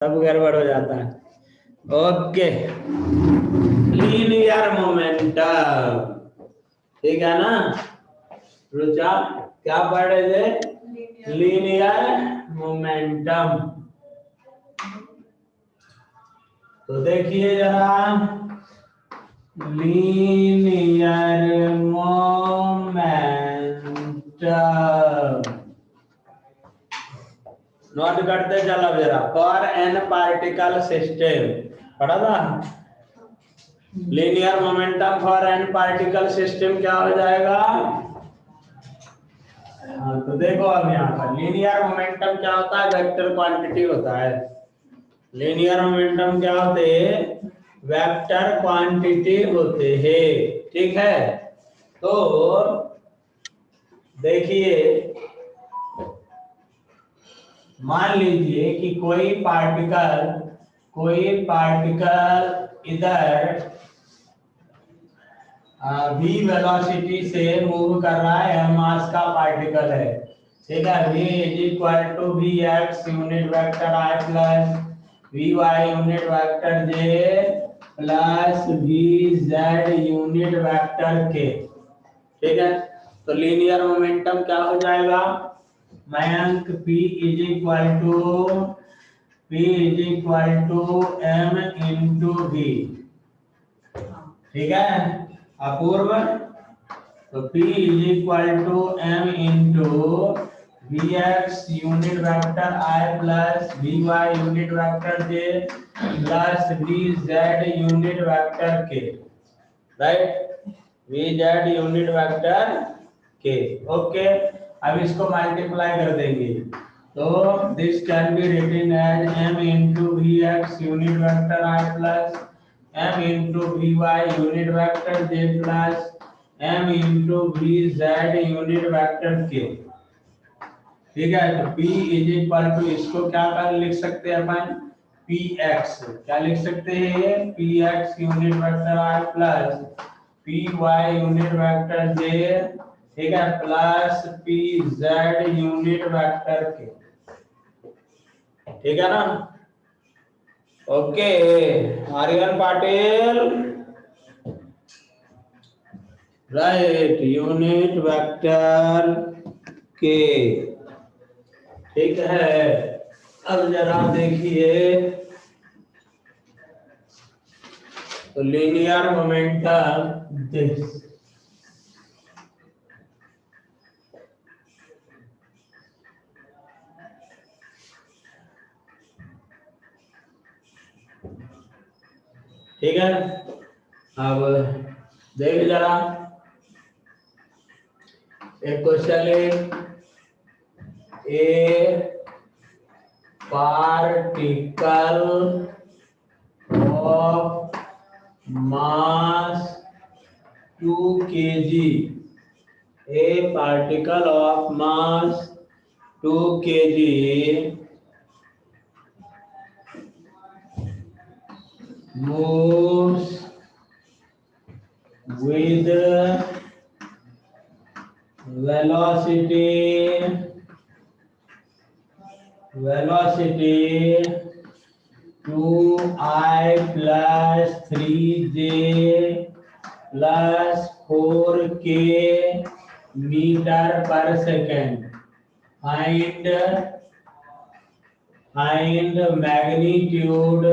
सब गड़बड़ हो जाता है। ओके, लीनियर मोमेंटम, ठीक है ना रुचा? क्या पढ़ रहे थे? Linear momentum. तो देखिए जरा, लीनियर मोमेंटम नोट करते चलो जरा। फॉर एन पार्टिकल सिस्टम पढ़ा था। Linear momentum for N particle system क्या हो जाएगा? हाँ, तो देखो अब यहाँ पर लीनियर मोमेंटम क्या होता है? वेक्टर क्वांटिटी होता है। लीनियर मोमेंटम क्या होते हैं? वेक्टर क्वांटिटी होते हैं, ठीक है। तो देखिए, मान लीजिए कि कोई पार्टिकल इधर v वेलोसिटी से मूव कर रहा है, m मास का पार्टिकल है, ठीक है। v is equal to V X unit vector i plus V Y unit vector j plus V Z unit vector k, ठीक है। तो लीनियर मोमेंटम क्या हो जाएगा? Mayank p is equal to m into v, ठीक है। अपूर्व, तो P is equal to m into V X unit vector I plus V Y unit vector j plus V Z unit vector k, right. V Z unit vector k, okay. अब इसको multiply कर देंगे, तो this can be written as m into V X unit vector I plus m into V Y unit vector j plus m into V Z unit vector k, ठीक है। तो p is equal to, इसको क्या कर लिख सकते हैं अपन? px, क्या लिख सकते हैं? px unit vector I plus py unit vector j, ठीक है, plus pz unit vector k, ठीक है ना? Okay, Aryan Patil, right, unit vector K, ठीक है। अब जरा देखिए, तो लीनियर मोमेंटम दिस, ठीक है। अब देख जरा, एक क्वेश्चन है, ए particle of mass 2 kg, a particle of mass 2 kg moves with velocity 2i plus 3j plus 4k meter per second. Find magnitude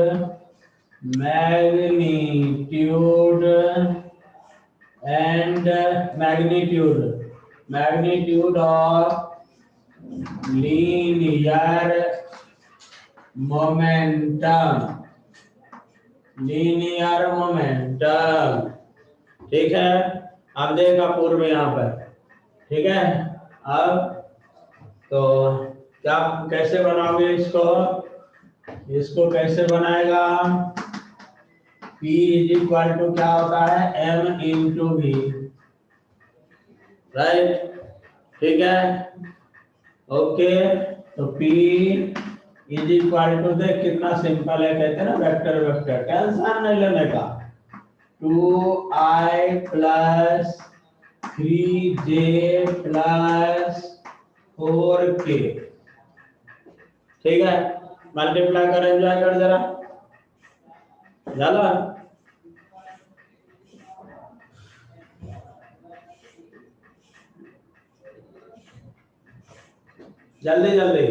of linear momentum, ठीक है। अब देखा पूर्व यहाँ पर, ठीक है। अब तो क्या, कैसे बनाओगे इसको कैसे बनाएगा? P इज इक्वल टू क्या होता है? m इंटू वी, राइट, ठीक है, ओके। तो P इज इक्वल टू, देख कितना सिंपल है, कहते हैं ना वेक्टर वेक्टर, टेंशन नहीं लेने का। 2i plus 3j plus 4k, ठीक है। मल्टीप्लाई कर, एंजॉय कर जरा, चलो जल्दी जल्दी।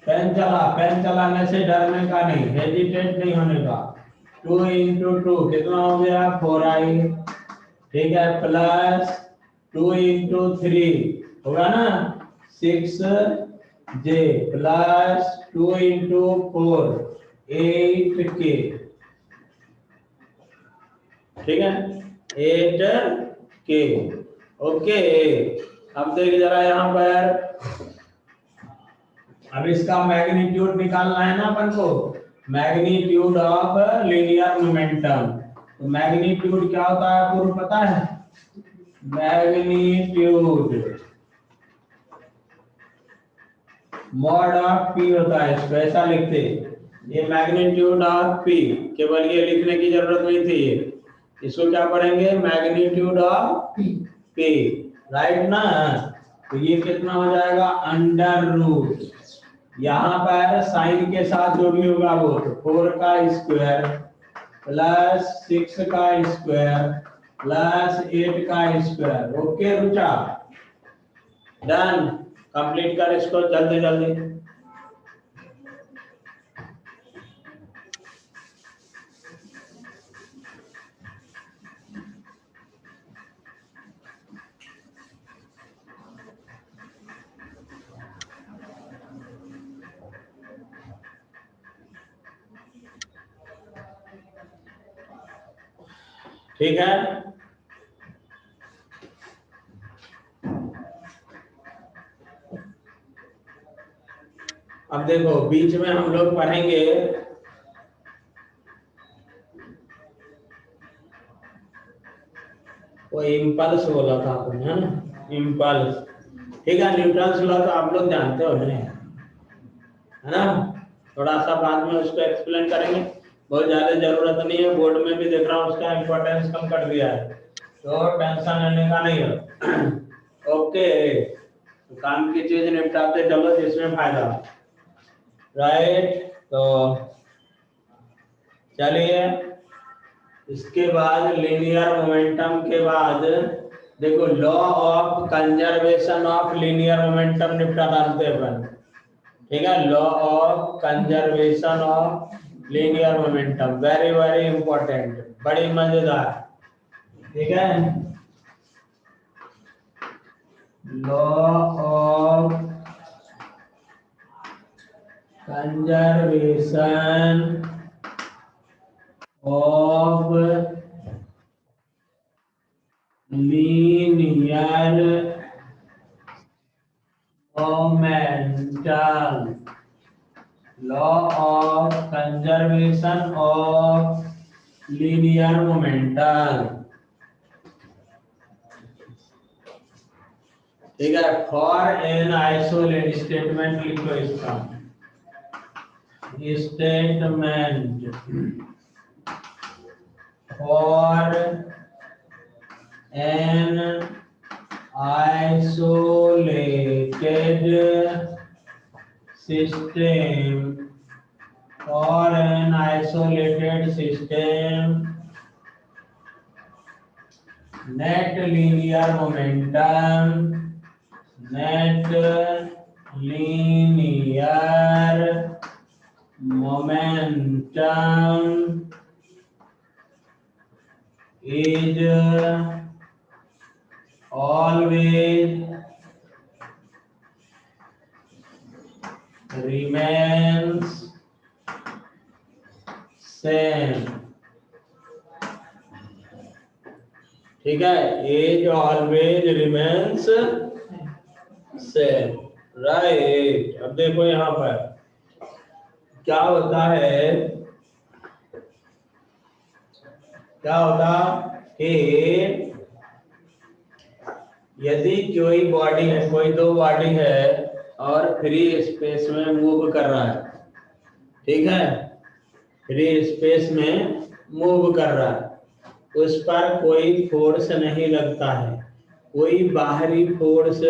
पेन चला, पेन चलाने से डरने का नहीं, हेजिटेट नहीं होने का। 2 इंटू 2 कितना हो गया 4i, ठीक है, प्लस 2 इंटू 3 होगा ना 6j, प्लस 2 इंटू 4 8k, ठीक है 8k। ओके, अब देख जरा यहाँ पर, अब इसका मैग्नीट्यूड निकालना है ना अपन को, मैग्नीट्यूड ऑफ लीनियर मोमेंटम। तो मैग्नीट्यूड क्या होता है आपको पता है? मैग्नीट्यूड मॉड ऑफ पी होता है, इसको ऐसा लिखते, ये मैग्नीट्यूड ऑफ पी, केवल ये लिखने की जरूरत नहीं थी, ये इसको क्या पढ़ेंगे, मैग्नीट्यूड ऑफ पी, राइट ना। तो ये कितना हो जाएगा अंडर रूट, यहाँ पर साइन के साथ जो भी होगा वो 4 का स्क्वायर प्लस 6 का स्क्वायर प्लस 8 का square. Okay Rucha, done, complete कर इसको जल्दी जल्दी। ठीक है, अब देखो बीच में हम लोग पढ़ेंगे वो इम्पल्स बोला था आपने, है ना, इम्पल्स, ठीक है। न्यूटन्स लॉ तो आप लोग जानते हो है ना, थोड़ा सा बाद में उसको एक्सप्लेन करेंगे, बहुत ज्यादा जरूरत नहीं है, बोर्ड में भी देख रहा हूँ उसका इम्पोर्टेंस कम कर दिया है, तो टेंशन लेने का नहीं है। ओके, तो काम की चीज निपटाते चलो जिसमें फायदा, राइट। तो चलिए, इसके बाद लीनियर मोमेंटम के बाद देखो law of conservation of linear momentum निपटा डालते अपन, ठीक है, law of conservation of linear momentum, very very important, बड़ी मजेदार, ठीक है। Law of conservation of linear momentum, law of conservation of linear momentum, ठीक है। फॉर एन आइसोलेटेड स्टेटमेंट लिखो इसका, statement for an isolated system, for an isolated system, net linear momentum is always remains same, ठीक है, as always remains same, right. अब देखो यहाँ पर क्या होता है, क्या होता कि यदि कोई बॉडी है, कोई दो बॉडी है और फ्री स्पेस में मूव कर रहा है, ठीक है, फ्री स्पेस में मूव कर रहा है, उस पर कोई फोर्स नहीं लगता है, कोई बाहरी फोर्स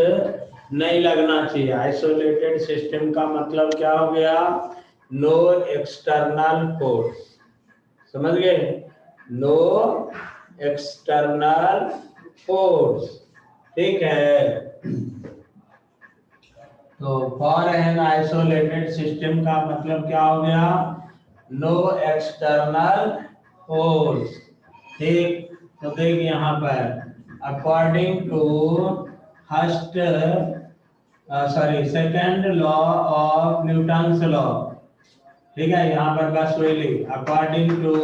नहीं लगना चाहिए। आइसोलेटेड सिस्टम का मतलब क्या हो गया नो एक्सटर्नल फोर्स, समझ गए, नो एक्सटर्नल फोर्स, ठीक है। तो फॉर एन आइसोलेटेड सिस्टम का मतलब क्या हो गया, नो एक्सटर्नल फोर्स, ठीक। तो देखिए यहाँ पर according to first sorry second law of Newton's law, ठीक है, यहाँ पर बस वही लिख according to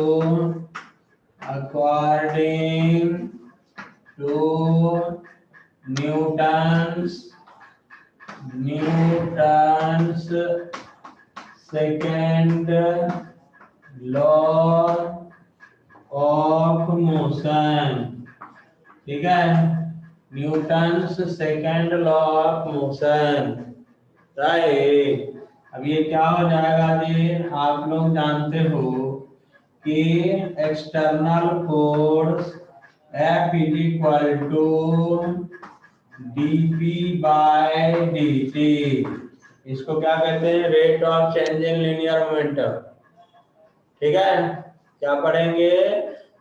Newton's second law of motion, ठीक है, Newton's second law of motion, right. अब ये क्या हो जाएगा जी, आप लोग जानते हो कि external force F is equal to dP bye dt, इसको क्या कहते हैं, rate of change in linear momentum, ठीक है, क्या पढ़ेंगे,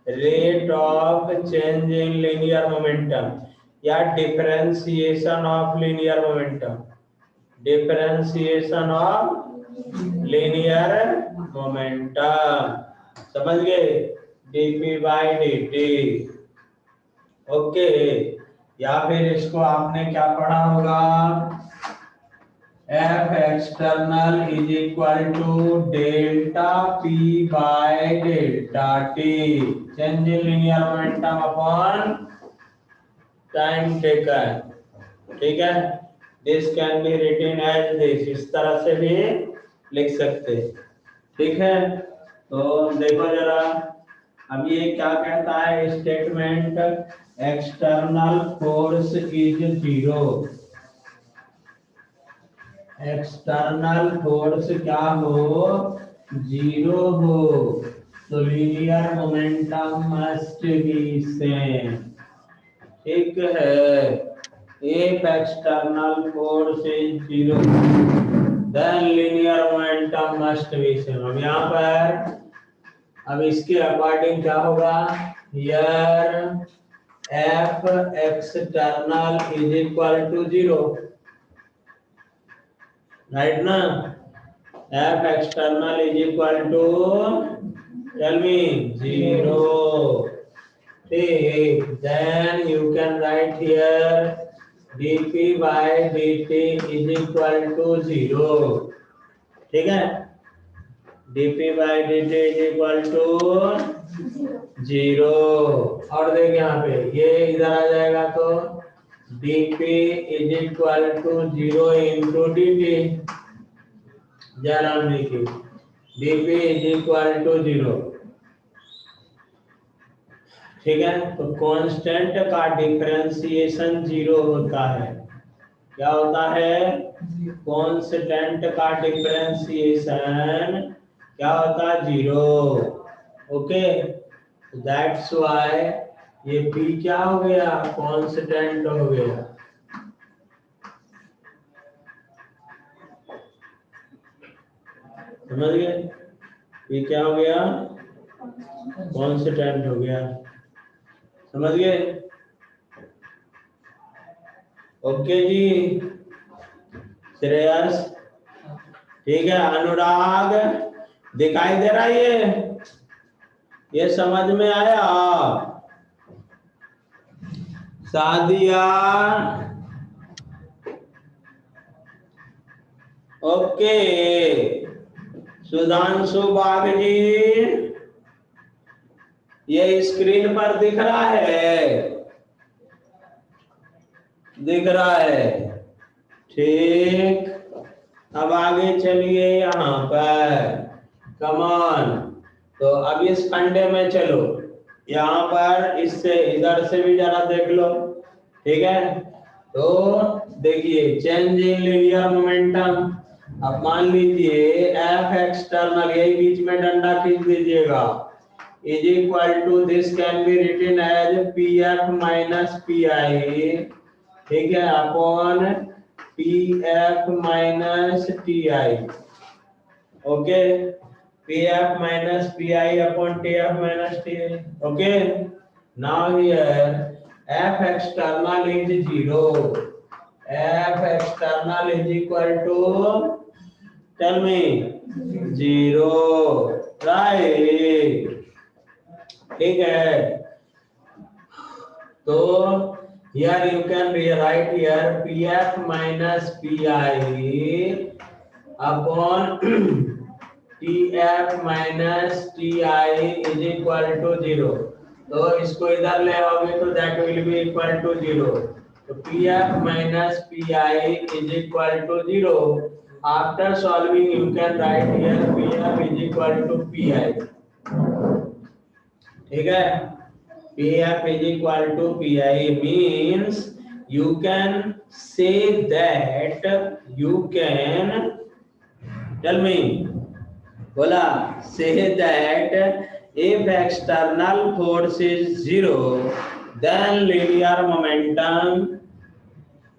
rate of change in linear momentum या differentiation of linear momentum, differentiation of linear momentum, समझ गए, dP बाय dt, ओके। या फिर इसको आपने क्या पढ़ा होगा, F external is equal to delta P by delta T, change in linear momentum upon time taken, ठीक है, this can be written as this, इस तरह से भी लिख सकते, ठीक है। तो देखो जरा, अब ये क्या कहता है statement, external force is zero, external force क्या हो, जीरो हो, तो linear momentum must be same, ठीक है। If external force is zero then linear momentum must be same. अब यहाँ पर अब इसके अकॉर्डिंग क्या होगा, here F external is equal to zero, right ना, F external is equal to, tell me, zero, ठीक, then you can write here dP bye dt is equal to zero, ठीक है, dP bye dt is equal to zero, और देख यहाँ पे ये इधर आ जाएगा तो dP is equal to zero into dt, Jayram ji की dP is equal to zero, ठीक है। तो कांस्टेंट का डिफरेंशिएशन जीरो होता है, क्या होता है, कांस्टेंट का डिफरेंशिएशन क्या होता है, जीरो, ओके, दैट्स व्हाई ये P क्या हो गया, कांस्टेंट हो गया, समझ गए, P क्या हो गया, कांस्टेंट हो गया, समझ गए, ओके जी, श्रेयस, ठीक है, अनुराग, दिखाई दे रहा है ये समझ में आया, सादिया, ओके, सुधांशु बागजी, ये स्क्रीन पर दिख रहा है, दिख रहा है, ठीक, अब आगे चलिए यहाँ पर, कमान, तो अब इस फंडे में चलो, यहाँ पर इससे इधर से भी जरा देख लो, ठीक है, तो देखिए चेंज इन लीनियर मोमेंटम, अब मान लीजिए एफ एक्सटर्नल, यही बीच में डंडा खींच दीजिएगा, is equal to this can be written as P F minus P I, ठीक है, upon P F minus T I, okay, pf minus pi upon tf minus ti. Okay, now here f external is 0. F external is equal to, tell me, 0, right? ठीक है, तो here you can rewrite here pf minus pi upon tf minus ti is equal to 0. तो इसको इधर ले आओगे तो that will be equal to 0. तो pf minus pi is equal to 0. After solving you can write here pf is equal to pi. ठीक है, pf is equal to pi means you can say that, you can tell me, बोला, say that if external force is 0 then linear momentum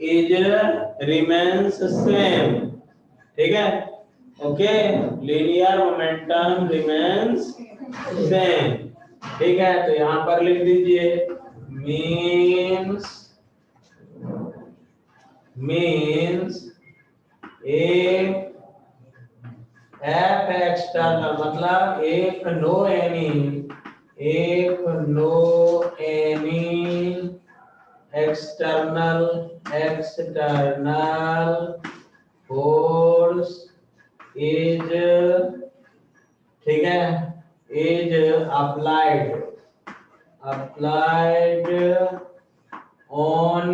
is remains same. ठीक है, okay, linear momentum remains same. ठीक है, तो यहां पर लिख दीजिए means एक एफ एक्सटर्नल मतलब एक no any external force is, ठीक है, is applied on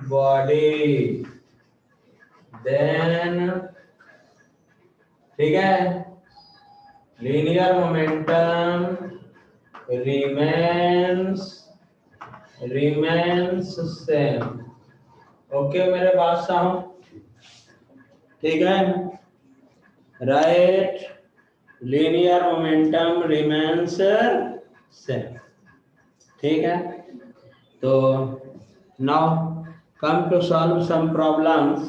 body, then, ठीक है, linear momentum remains same. Okay मेरे बात साहब, ठीक है, right, linear momentum remains same. ठीक है, तो now come to solve some problems.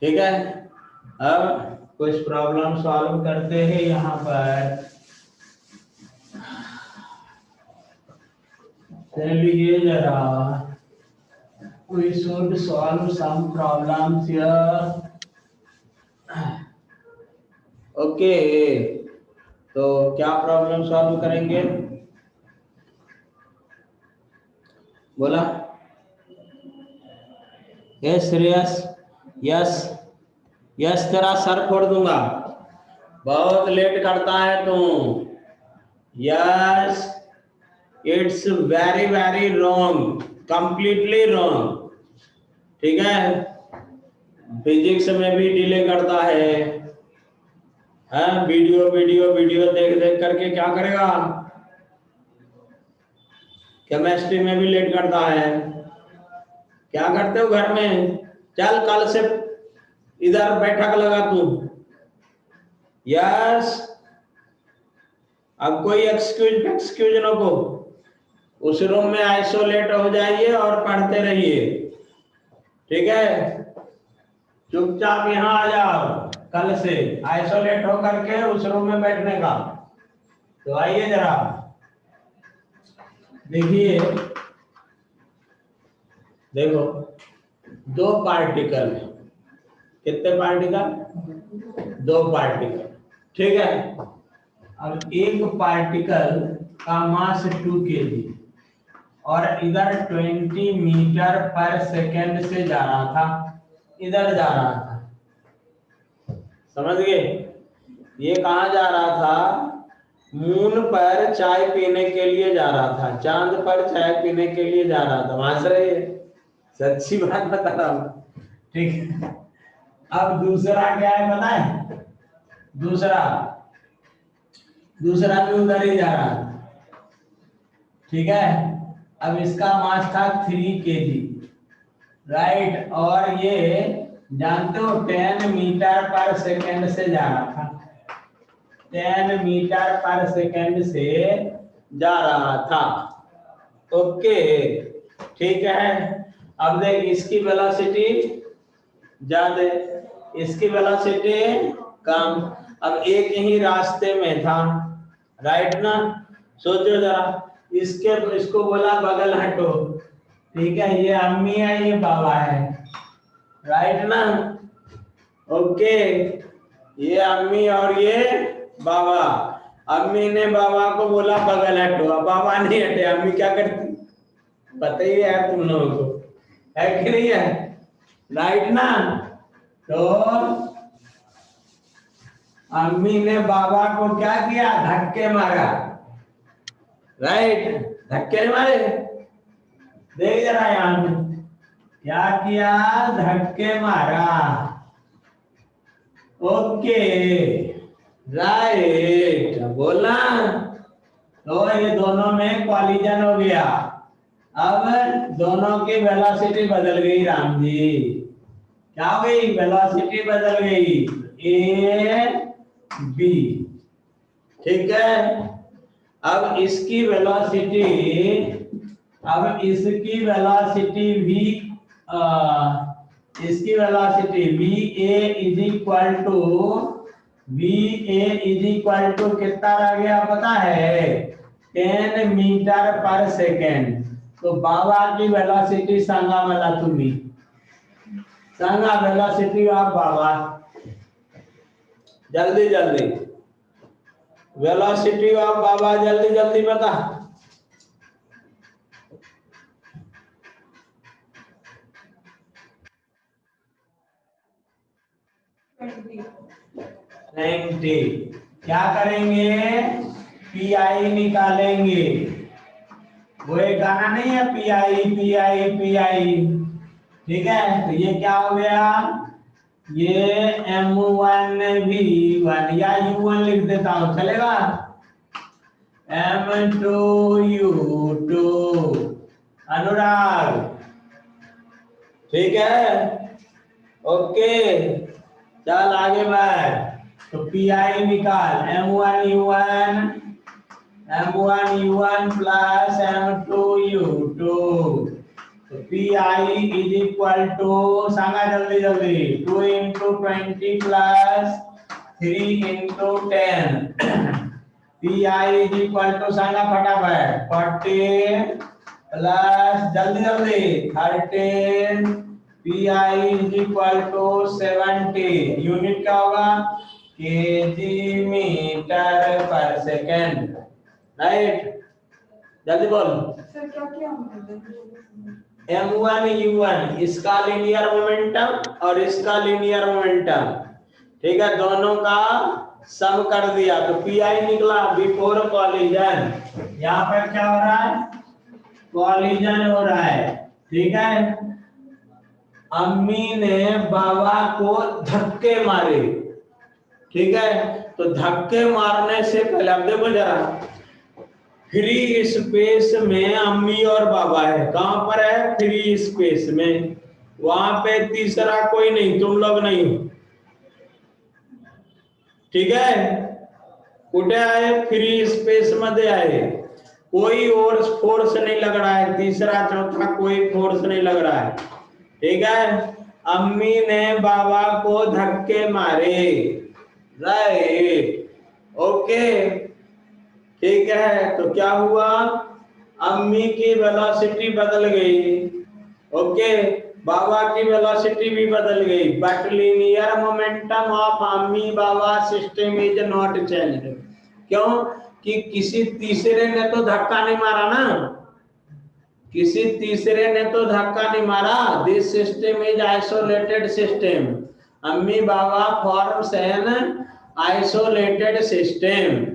ठीक है, अब कुछ प्रॉब्लम सॉल्व करते हैं यहाँ पर. चलिए जरा, we should solve some problems here. Okay, तो क्या प्रॉब्लम सॉल्व करेंगे, बोला? यस श्रेयस, यस यस, तेरा सर फोड़ दूंगा, बहुत लेट करता है तू. Yes, it's very very wrong, completely wrong. ठीक है, फिजिक्स में भी डिले करता है. वीडियो वीडियो वीडियो देख देख करके क्या करेगा. केमिस्ट्री में भी लेट करता है. क्या करते हो घर में? चल कल से इधर बैठक लगा तू. यस, अब कोई एक्सक्यूज न को, उस रूम में आइसोलेट हो जाइए और पढ़ते रहिए. ठीक है, चुपचाप यहाँ आ जाओ, कल से आइसोलेट होकर के उस रूम में बैठने का. तो आइए जरा देखिए, देखो दो पार्टिकल, कितने पार्टिकल? दो पार्टिकल. ठीक है, अब एक पार्टिकल का मास 2 kg और इधर 20 मीटर पर सेकेंड से जा रहा था, इधर जा रहा था. समझ गए? ये कहाँ जा रहा था? मून पर चाय पीने के लिए जा रहा था, चांद पर चाय पीने के लिए जा रहा था. वहां से रहिए, सच्ची बात बता रहा हूँ. ठीक है, अब दूसरा क्या है पता है? दूसरा भी उधर ही जा रहा था. ठीक है, अब इसका मास था 3 kg, राइट, और ये जानते हो 10 मीटर पर सेकेंड से जा रहा था. 10 मीटर पर सेकेंड से जा रहा था. ओके, ठीक है. अब देख, इसकी वेलोसिटी ज्यादा, इसकी वेलोसिटी कम। अब एक ही रास्ते में था, राइट ना। सोचो जरा, इसको बोला बगल हटो, ठीक है, ये अम्मी है ये बाबा है, राइट ना। ओके, ये अम्मी और ये बाबा। अम्मी ने बाबा को बोला बगल हटो, अब बाबा नहीं हटे, अम्मी क्या करती पता ही है तुम लोगों को, है कि नहीं है, राइट ना। तो अम्मी ने बाबा को क्या किया, धक्के मारा, राइट, धक्के मारे। देख जरा यहाँ पे क्या किया, धक्के मारा। ओके, राइट, बोला। तो ये दोनों में कॉलिजन हो गया। अब दोनों की वेलोसिटी बदल गई राम जी, क्या हो गई, वेलोसिटी बदल गई, ए बी, ठीक है। अब इसकी वेलोसिटी भी, इसकी velocity va is equal to कितना रह गया पता है, 10 मीटर पर सेकेंड। तो बाबा की वेलोसिटी सांगा मला तुम्ही, सांगा वेलोसिटी ऑफ बाबा, जल्दी जल्दी, वेलोसिटी ऑफ बाबा जल्दी जल्दी बता। क्या करेंगे, पी आई निकालेंगे। वो एक गाना नहीं है, P I P I P I, ठीक है। तो ये क्या हो गया, ये M1V1 या U1 लिख देता हूं, चलेगा, M2U2 अनुराग, ठीक है। ओके, चल आगे बढ़। तो पी आई निकाल, M1U1 प्लस M2U2। तो P I is equal to, सांगा जल्दी जल्दी, 2 into 20 plus 3 into 10। P I is equal to, सांगा फटाफट, 40 प्लस जल्दी जल्दी 13। P I is equal to 70। Unit क्या होगा, केजी मीटर पर सेकेंड, राइट, जल्दी बोल। सर क्या किया M1U1 इसका लीनियर मोमेंटम और इसका लीनियर मोमेंटम, ठीक है, दोनों का सम कर दिया तो पी आई निकला बिफोर कॉलिजन। यहाँ पर क्या हो रहा है, कॉलिजन हो रहा है, ठीक है। अम्मी ने बाबा को धक्के मारे, ठीक है। तो धक्के मारने से पहले, अब देखो जरा, फ्री स्पेस में अम्मी और बाबा है, कहां पर है, फ्री स्पेस में, वहां पे तीसरा कोई नहीं, तुम लोग नहीं हो, ठीक है। कुठे आहे, फ्री स्पेस मध्ये आहे, कोई और फोर्स नहीं लग रहा है, तीसरा चौथा कोई फोर्स नहीं लग रहा है, ठीक है। अम्मी ने बाबा को धक्के मारे, राइट, ओके, ठीक है। तो क्या हुआ, अम्मी की वेलोसिटी बदल गई, ओके, बाबा की वेलोसिटी भी बदल गई, बट लीनियर मोमेंटम ऑफ अम्मी बाबा सिस्टम इज नॉट चेंज्ड। क्यों, कि किसी तीसरे ने तो धक्का नहीं मारा ना, किसी तीसरे ने तो धक्का नहीं मारा। This system is isolated system, अम्मी बाबा forms an isolated system,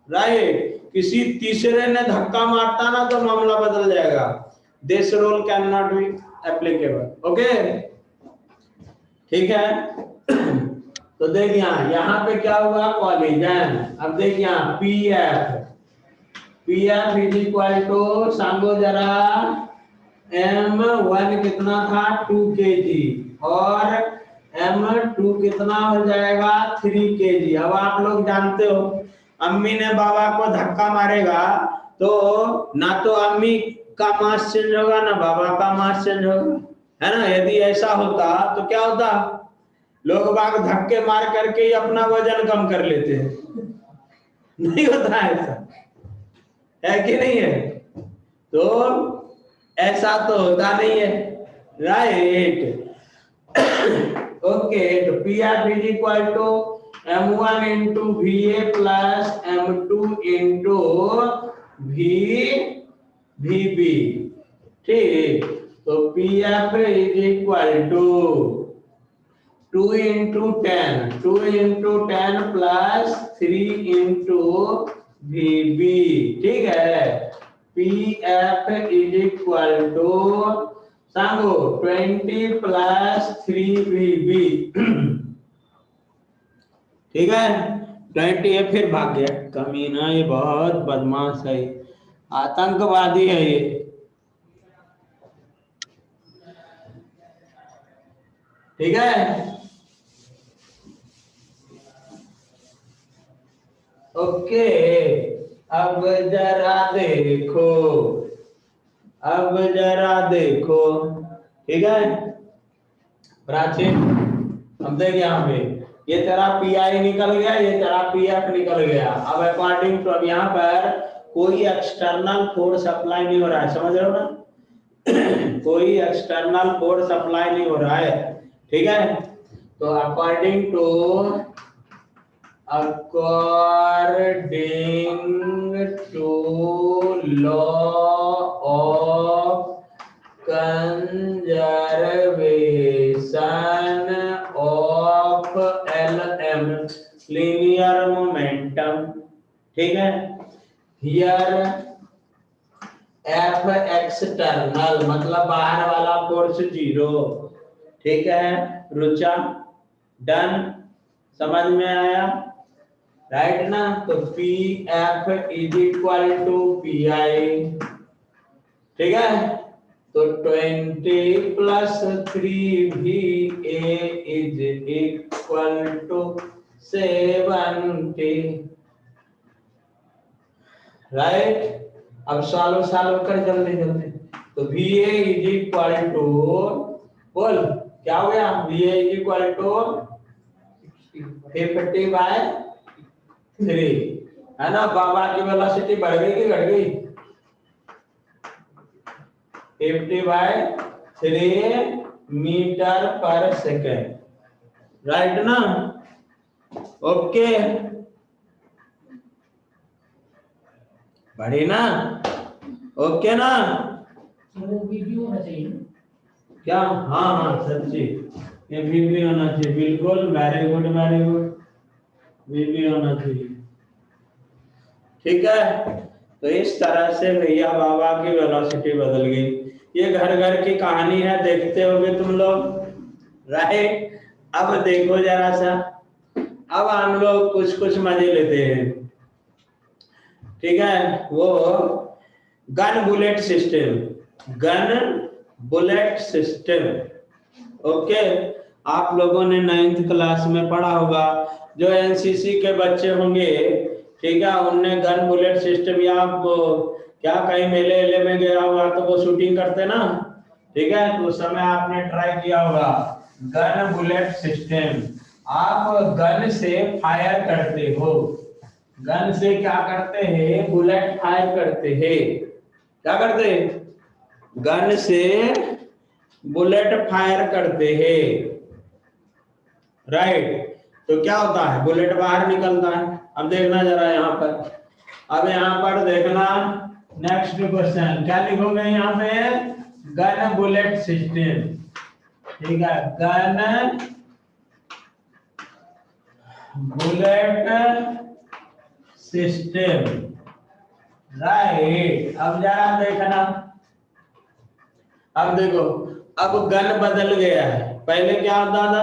right. किसी तीसरे ने धक्का मारता ना तो मामला बदल जाएगा, this rule can not be applicable, okay, ठीक है। तो देख यहाँ पे क्या हुआ, कॉलिजन। अब देख यहाँ P F is equal to, सांगो जरा, M1 कितना था, 2 kg, और M2 कितना हो जाएगा, 3 kg। अब आप लोग जानते हो, अम्मी ने बाबा को धक्का मारेगा तो ना तो अम्मी का मास चेंज होगा ना बाबा का मास चेंज होगा, है ना। यदि ऐसा होता तो क्या होता, लोग बाग धक्के मार करके ही अपना वजन कम कर लेते हैं, नहीं होता है ऐसा, है कि नहीं है? तो ऐसा तो होता नहीं है, राइट। ओके, तो P F is equal to m1 into V A plus m2 into V B, ठीक। तो P F is equal to 2 into 10 plus 3 into V B, ठीक है। P F is equal to सांगो 20 plus 3VB, ठीक है। 20 है, फिर भाग गया कमीना, ये बहुत बदमाश है, आतंकवादी है ये। ठीक है, ओके। अब जरा देखो, अब जरा देखो, ठीक है प्राचीन। अब देख यहाँ पे ये तेरा पी आई निकल गया, ये तेरा पी एफ निकल गया। अब अकॉर्डिंग टू, अब यहाँ पर कोई एक्सटर्नल फोर्स अप्लाई नहीं हो रहा है, समझ रहे हो ना? कोई एक्सटर्नल फोर्स अप्लाई नहीं हो रहा है, ठीक है। तो according to law of conservation of LM, linear momentum, ठीक है। हियर F एक्सटर्नल मतलब बाहर वाला फोर्स 0, ठीक है। रुचा, डन, समझ में आया, राइट ना? तो P F is equal to P I, ठीक है। तो 20 plus 3VA is equal to 70, right. अब सॉल्व कर जल्दी जल्दी। तो VA इज इक्वल टू, बोल क्या हो गया? VA इज इक्वल टू 50/3, है ना? बाबा की वेलोसिटी बढ़ गई कि घट गई? 50/3 मीटर पर सेकेंड, राइट ना? ओके, बढ़ी ना? ओके ना? वो वीडियो होना चाहिए क्या? हाँ हाँ सच्ची, ये वीडियो होना चाहिए, बिल्कुल, very good very good, video होना चाहिए, ठीक है। तो इस तरह से भैया बाबा की वेलोसिटी बदल गई। ये घर घर की कहानी है, देखते होगे तुम लोग, राइट। अब देखो जरा सा, अब हम लोग कुछ कुछ मजे लेते हैं, ठीक है। वो gun bullet system, gun bullet system, okay. आप लोगों ने 9th क्लास में पढ़ा होगा, जो एनसीसी के बच्चे होंगे, ठीक है, उनने गन बुलेट सिस्टम, या आपको क्या कहीं मेले वेले में गया होगा तो वो शूटिंग करते ना, ठीक है, तो उस समय आपने ट्राई किया होगा गन बुलेट सिस्टम। आप गन से फायर करते हो, गन से क्या करते हैं? बुलेट फायर करते हैं, क्या करते हैं? गन से बुलेट फायर करते हैं, राइट। तो क्या होता है? बुलेट बाहर निकलता है। अब देखना जरा यहाँ पर, अब यहाँ पर देखना नेक्स्ट क्वेश्चन, क्या लिखोगे यहाँ पे? गन बुलेट सिस्टम, ठीक है, गन बुलेट सिस्टम, राइट। अब जरा देखना, अब देखो, अब गन बदल गया है। पहले क्या होता था?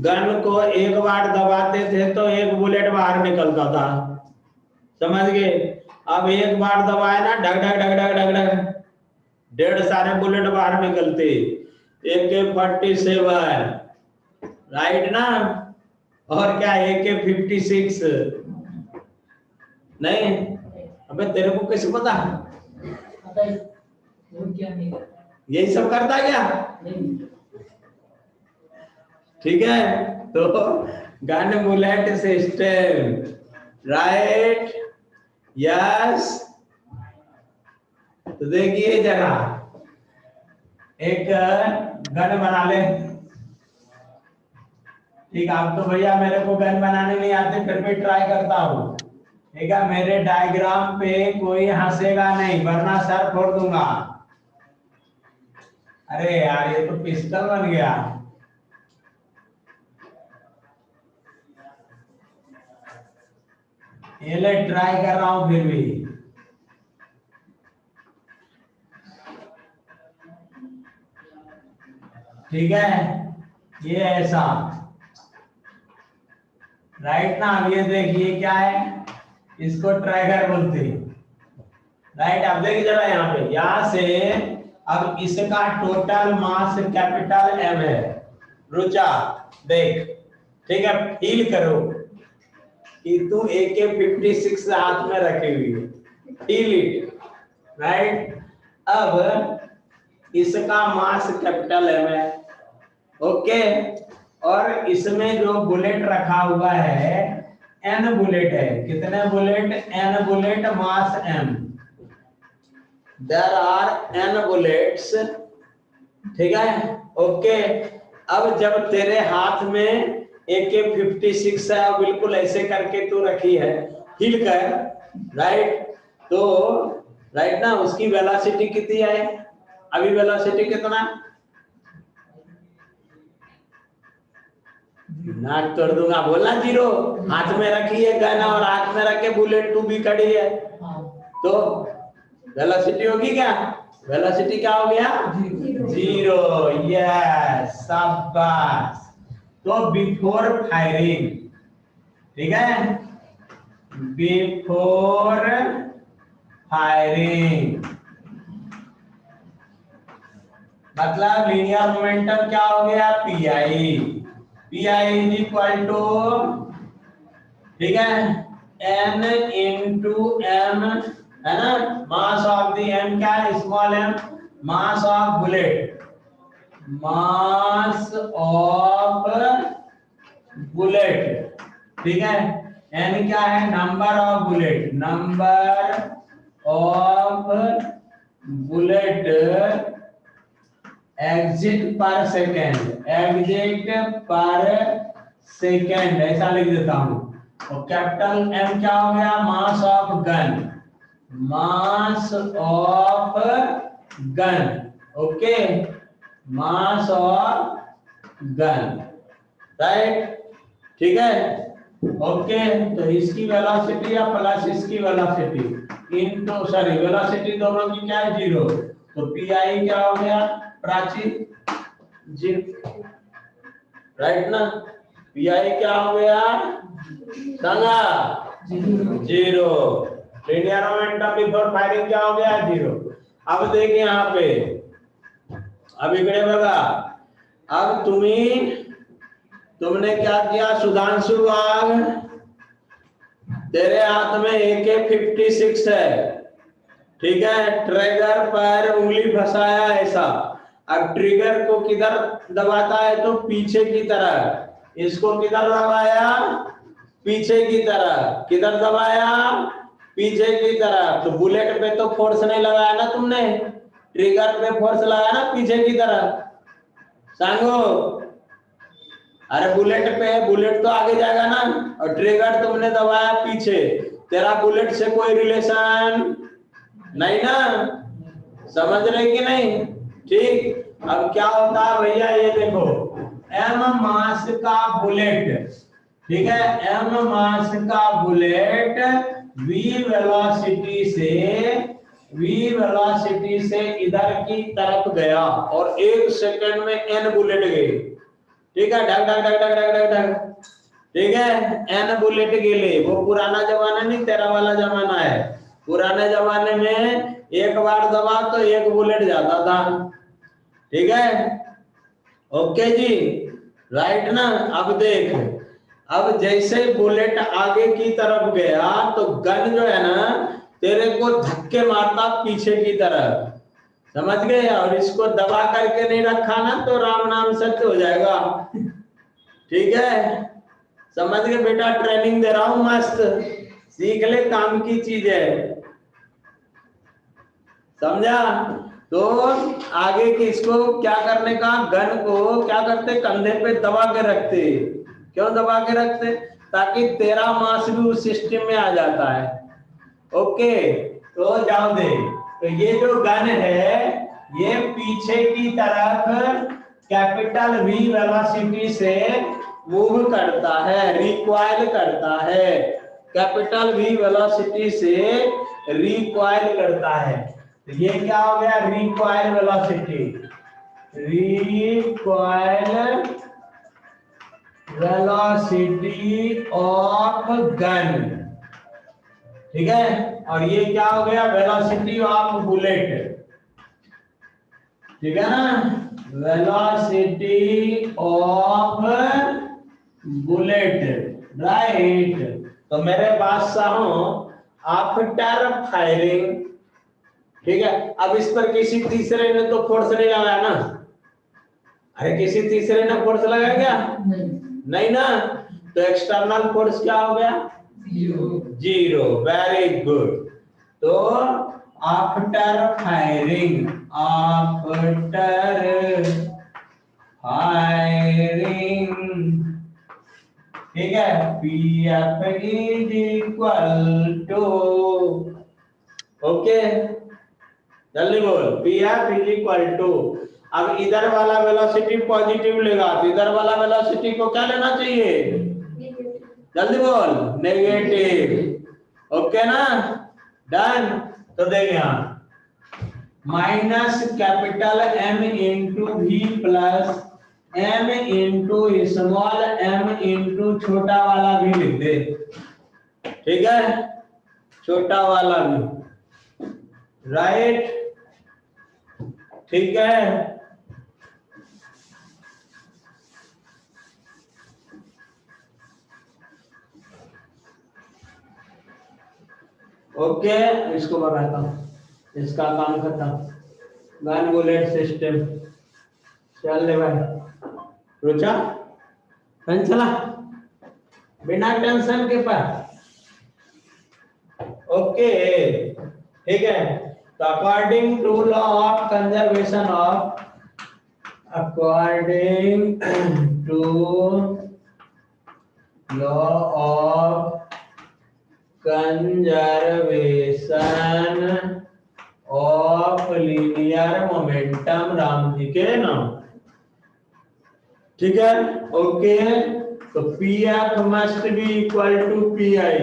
गन को एक बार दबाते थे तो एक बुलेट बाहर निकलता था, समझ गए? अब एक बार दबाए ना, ढक ढक ढक ढक ढक ढक, ढेर सारे बुलेट बाहर निकलते। AK-47, राइट ना? और क्या AK-56? नहीं, अबे तेरे को कैसे पता? वो क्या नहीं करता, यही सब करता क्या? नहीं। ठीक है, तो gun bullet system, right, yes. तो देखिए जरा एक गन बना ले। ठीक, अब तो भैया मेरे को गन बनाने नहीं आते, फिर भी ट्राई करता हूँ। ठीक है, मेरे डायग्राम पे कोई हंसेगा नहीं वरना सर फोड़ दूंगा। अरे यार ये तो पिस्टल बन गया। ये ले ट्राई कर रहा हूं फिर भी। ठीक है, ये ऐसा, राइट ना। अब ये देखिए क्या है, इसको ट्रैगर बोलते हैं, राइट। अब देखिए जरा यहाँ पे, यहां से अब इसका टोटल मास कैपिटल एम है। रुचा देख, ठीक है, फील करो कि तू AK-56 हाथ में रखी हुई है, फील इट, राइट। अब इसका मास कैपिटल एम है, ओके। और इसमें जो बुलेट रखा हुआ है एन बुलेट है। कितने bullet? N bullet, mass M. There are N bullets, ठीक है, ओके। अब जब तेरे हाथ में AK-56 है, बिल्कुल ऐसे करके तू रखी है, हिल कर, राइट। तो राइट ना, उसकी वेलोसिटी कितनी है? अभी वेलोसिटी कितना? नाक तोड़ दूंगा, बोलना जीरो। हाथ में रखी है गन और हाथ में रख के बुलेट तू भी खड़ी है, तो वेलोसिटी होगी क्या? वेलोसिटी क्या हो गया? जीरो। यस, शाबाश। तो बिफोर फायरिंग, ठीक है, बिफोर फायरिंग मतलब लीनियर मोमेंटम क्या हो गया? PI. PI is equal to, ठीक है, एन इंटू एम, है ना। मास ऑफ द एम क्या है? Small M. Mass of bullet, mass of bullet, ठीक है। एन क्या है? Number of bullet, number of bullet exit per second, exit per second, ऐसा लिख देता हूं। और कैपिटल एम क्या हो गया? Mass of gun, mass of gun, okay, mass of gun, right, ठीक है, ओके। तो इसकी वेलोसिटी या प्लस इसकी वेलोसिटी इनटू, सॉरी, वेलोसिटी दोनों की क्या है? जीरो। तो पीआई क्या हो गया? प्राची जीरो, राइट ना। पीआई क्या हो गया? संगा zero. Linear momentum before firing क्या हो गया? जीरो। अब देखिए यहाँ पे, अब इकडे बघा, अब तुमने क्या किया? सुधांशु वाघ, तेरे हाथ में AK-56 है, ठीक है, ट्रिगर पर उंगली फंसाया ऐसा। अब ट्रिगर को किधर दबाता है? तो पीछे की तरफ। इसको किधर दबाया? पीछे की तरफ। किधर दबाया? पीछे की तरफ। तो बुलेट पे तो फोर्स नहीं लगाया ना तुमने, ट्रिगर पे फोर्स लगाया ना पीछे की तरफ। सांगो, अरे बुलेट पे, बुलेट तो आगे जाएगा ना, और ट्रिगर तुमने दबाया पीछे, तेरा बुलेट से कोई रिलेशन नहीं ना, समझ रहे कि नहीं? ठीक। अब क्या होता है भैया, ये देखो, एम मास का बुलेट, ठीक है, एम मास का बुलेट v वेलोसिटी से इधर की तरफ गया और 1 सेकंड में n बुलेट गए, ठीक है, ढक ढक ढक ढक ढक ढक ढक, ठीक है, n बुलेट गेले। वो पुराना जमाना नहीं, तेरा वाला जमाना है। पुराने जमाने में एक बार दबा तो 1 बुलेट जाता था, ठीक है, ओके जी, राइट ना। अब देख, अब जैसे बुलेट आगे की तरफ गया तो गन जो है ना तेरे को धक्के मारता पीछे की तरफ, समझ गए। और इसको दबा करके नहीं रखा ना तो राम नाम सत्य हो जाएगा। ठीक है, समझ गए बेटा, ट्रेनिंग दे रहा हूं मस्त, सीख ले, काम की चीज है, समझा। तो आगे के इसको क्या करने का, गन को क्या करते, कंधे पे दबा के रखते। क्यों दबा के रखते, ताकि तेरा मास भी उस सिस्टम में आ जाता है। ओके, तो जाओ दे, तो ये जो गन है ये पीछे की तरफ कैपिटल V वेलोसिटी से मूव करता है, रिकॉइल करता है, कैपिटल V वेलोसिटी से रिकॉइल करता है। तो ये क्या हो गया, recoil velocity, recoil velocity of gun, ठीक है। और ये क्या हो गया, वेलोसिटी ऑफ बुलेट, ठीक है ना, वेलोसिटी ऑफ बुलेट, राइट। तो मेरे बादशाहों, आफ्टर फायरिंग, ठीक है। अब इस पर किसी तीसरे ने तो फोर्स नहीं लगाया ना, अरे किसी तीसरे ने फोर्स लगाया क्या, नहीं ना, तो एक्सटर्नल फोर्स क्या हो गया, जीरो, वेरी गुड। तो आफ्टर फायरिंग, आफ्टर फायरिंग, ठीक है, PF is equal to, okay, जल्दी बोल, PF इज इक्वल टू, अब इधर वाला वेलोसिटी पॉजिटिव लेगा तो इधर वाला वेलोसिटी को क्या लेना चाहिए, जल्दी बोल, नेगेटिव, ओके ना, डन। तो देख यहां minus capital M into V plus M into small m into छोटा वाला भी लिख दे, ठीक है, छोटा वाला भी, राइट, ठीक है। ओके, इसको बनाता हूं, इसका काम खत्म, गन बुलेट सिस्टम, चल ले भाई, रुचा फैन चला बिना टेंशन के पास, ओके, ठीक है। तो according to law of conservation of, according to law of conservation of linear momentum, Ram ji के नाम, ठीक है, ओके। तो PF must be equal to PI,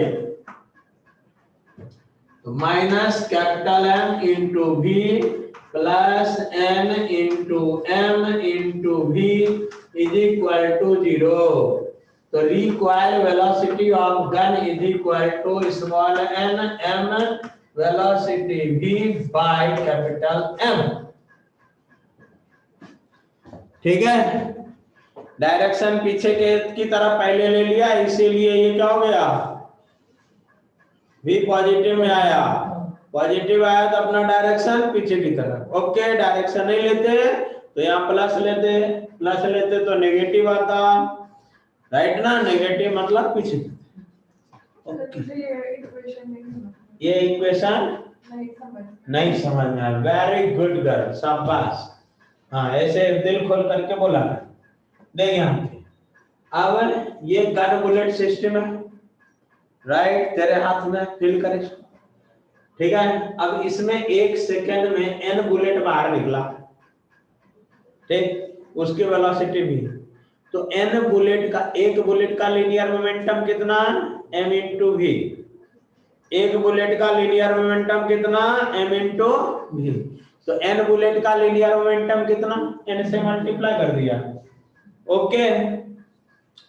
तो minus capital M into V plus N into M into V is equal to 0। तो require velocity of gun is equal to small n m velocity v by capital M, ठीक है। Direction पीछे के की तरफ पहले ले लिया, इसीलिए ये क्या हो गया, v पॉजिटिव में आया, पॉजिटिव आया तो अपना डायरेक्शन पीछे की तरफ, ओके। डायरेक्शन नहीं लेते तो यहाँ प्लस लेते, प्लस लेते तो नेगेटिव आता, राइट ना, नेगेटिव मतलब पीछे, ओके। ये इक्वेशन नहीं समझ में आया, वेरी गुड गर्ल, शाबाश, हाँ ऐसे दिल खोल करके बोला। देख यहाँ अब ये गन बुलेट सिस्टम है, राइट, तेरे हाथ में फील कर इसको, ठीक है। अब इसमें 1 सेकंड में n बुलेट बाहर निकला, ठीक, उसकी वेलोसिटी भी, तो n बुलेट का, एक बुलेट का लीनियर मोमेंटम कितना, m इंटू v, एक बुलेट का लीनियर मोमेंटम कितना, m इंटू v, तो n बुलेट का लीनियर मोमेंटम कितना, n से मल्टीप्लाई कर दिया, ओके,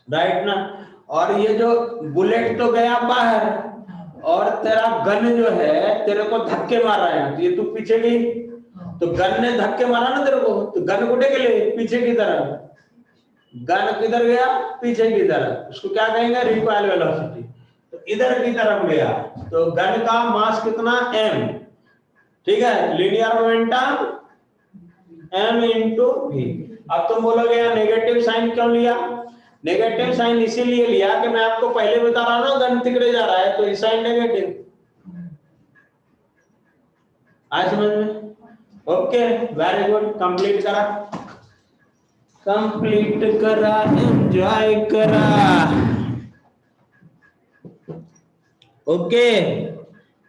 राइट ना। और ये जो बुलेट तो गया बाहर, और तेरा गन जो है तेरे को धक्के मार रहा है, ये तू पीछे गई, तो गन ने धक्के मारा ना तेरे को, तो गन उड़े के लिए पीछे की तरफ, गन किधर गया, पीछे की तरफ, उसको क्या कहेंगे, रिकॉइल वेलोसिटी, तो इधर की तरफ गया, तो गन का मास कितना, m, ठीक है, linear momentum m into v। अब तुम बोलोगे यार नेगेटिव साइन क्यों लिया, नेगेटिव साइन इसीलिए लिया कि मैं आपको पहले बता रहा हूं ना गन तिकड़े जा रहा है तो ये साइन नेगेटिव। आए समझ में? ओके वेरी गुड, कंप्लीट करा, कंप्लीट करा, एंजॉय करा। ओके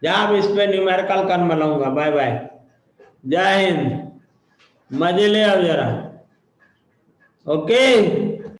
जा अब इस पे न्यूमेरिकल कर मिलाऊंगा। बाय बाय, जय हिंद, मजे ले आओ जरा। ओके